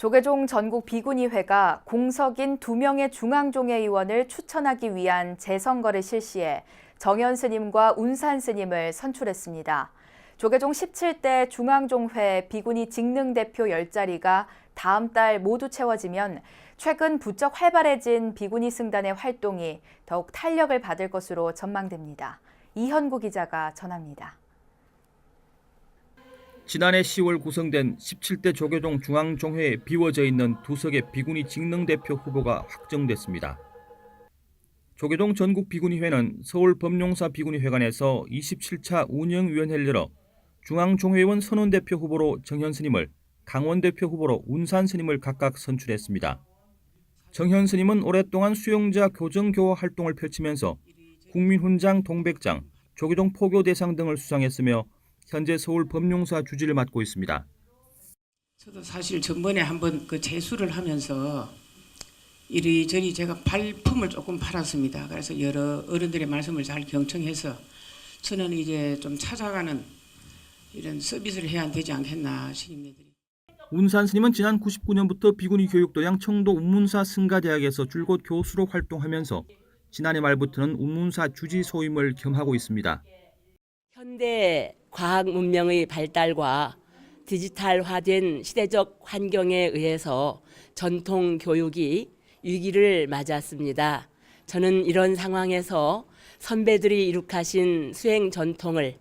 조계종 전국 비구니회가 공석인 2명의 중앙종회 의원을 추천하기 위한 재선거를 실시해 정현 스님과 운산 스님을 선출했습니다. 조계종 17대 중앙종회 비구니 직능대표 10자리가 다음 달 모두 채워지면 최근 부쩍 활발해진 비구니 승단의 활동이 더욱 탄력을 받을 것으로 전망됩니다. 이현구 기자가 전합니다. 지난해 10월 구성된 17대 조계종 중앙종회에 비워져 있는 2석의 비구니 직능대표 후보가 확정됐습니다. 조계종 전국 비구니회는 서울 범용사 비구니회관에서 27차 운영위원회를 열어 중앙종회의원 선언대표 후보로 정현 스님을, 강원 대표 후보로 운산 스님을 각각 선출했습니다. 정현 스님은 오랫동안 수용자 교정교화 활동을 펼치면서 국민훈장 동백장, 조계종 포교대상 등을 수상했으며 현재 서울 범용사 주지를 맡고 있습니다. 저도 사실 전번에 한번 그 재수를 하면서 이리저리 제가 발품을 조금 팔았습니다. 그래서 여러 어른들의 말씀을 잘 경청해서 저는 이제 좀 찾아가는 이런 서비스를 해야 되지 않겠나 스님네들이. 운산 스님은 지난 99년부터 비구니 교육도량 청도 운문사 승가대학에서 줄곧 교수로 활동하면서 지난해 말부터는 운문사 주지 소임을 겸하고 있습니다. 현대 과학 문명의 발달과 디지털화된 시대적 환경에 의해서 전통 교육이 위기를 맞았습니다. 저는 이런 상황에서 선배들이 이룩하신 수행 전통을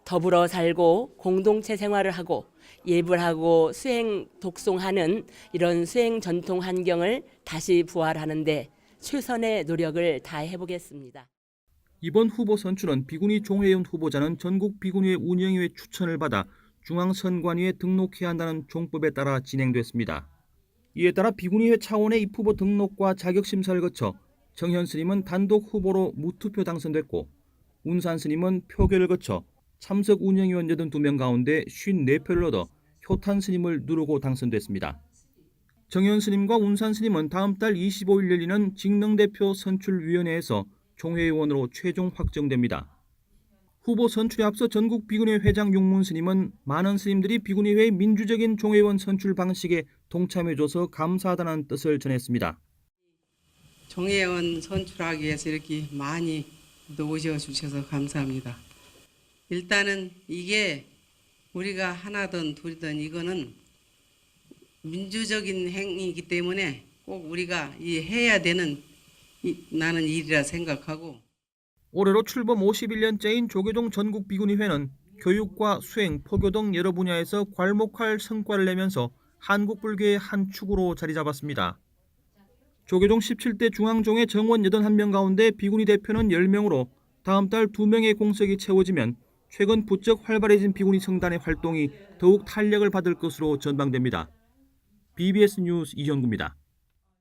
더불어 살고 공동체 생활을 하고 예불하고 수행 독송하는 이런 수행 전통 환경을 다시 부활하는 데 최선의 노력을 다해 보겠습니다. 이번 후보 선출은 비구니 종회의원 후보자는 전국 비구니회 운영위의 추천을 받아 중앙선관위에 등록해야 한다는 종법에 따라 진행됐습니다. 이에 따라 비구니회 차원의 입후보 등록과 자격심사를 거쳐 정현 스님은 단독 후보로 무투표 당선됐고 운산 스님은 표결을 거쳐 참석 운영위원 82명 가운데 54표를 얻어 효탄 스님을 누르고 당선됐습니다. 정현 스님과 운산 스님은 다음 달 25일 열리는 직능대표 선출위원회에서 종회의원으로 최종 확정됩니다. 후보 선출에 앞서 전국 비구니회 회장 용문 스님은 많은 스님들이 비구니회의 민주적인 종회의원 선출 방식에 동참해줘서 감사하다는 뜻을 전했습니다. 종회의원 선출하기 위해서 이렇게 많이 오셔주셔서 감사합니다. 일단은 이게 우리가 하나든 둘이든 이거는 민주적인 행위이기 때문에 꼭 우리가 해야 되는 나는 일이라 생각하고 올해로 출범 51년째인 조계종 전국 비구니회는 교육과 수행, 포교 등 여러 분야에서 괄목할 성과를 내면서 한국 불교의 한 축으로 자리 잡았습니다. 조계종 17대 중앙종회 정원 81명 가운데 비구니 대표는 10명으로 다음 달 2명의 공석이 채워지면 최근 부쩍 활발해진 비구니 성단의 활동이 더욱 탄력을 받을 것으로 전망됩니다. BBS 뉴스 이현구입니다.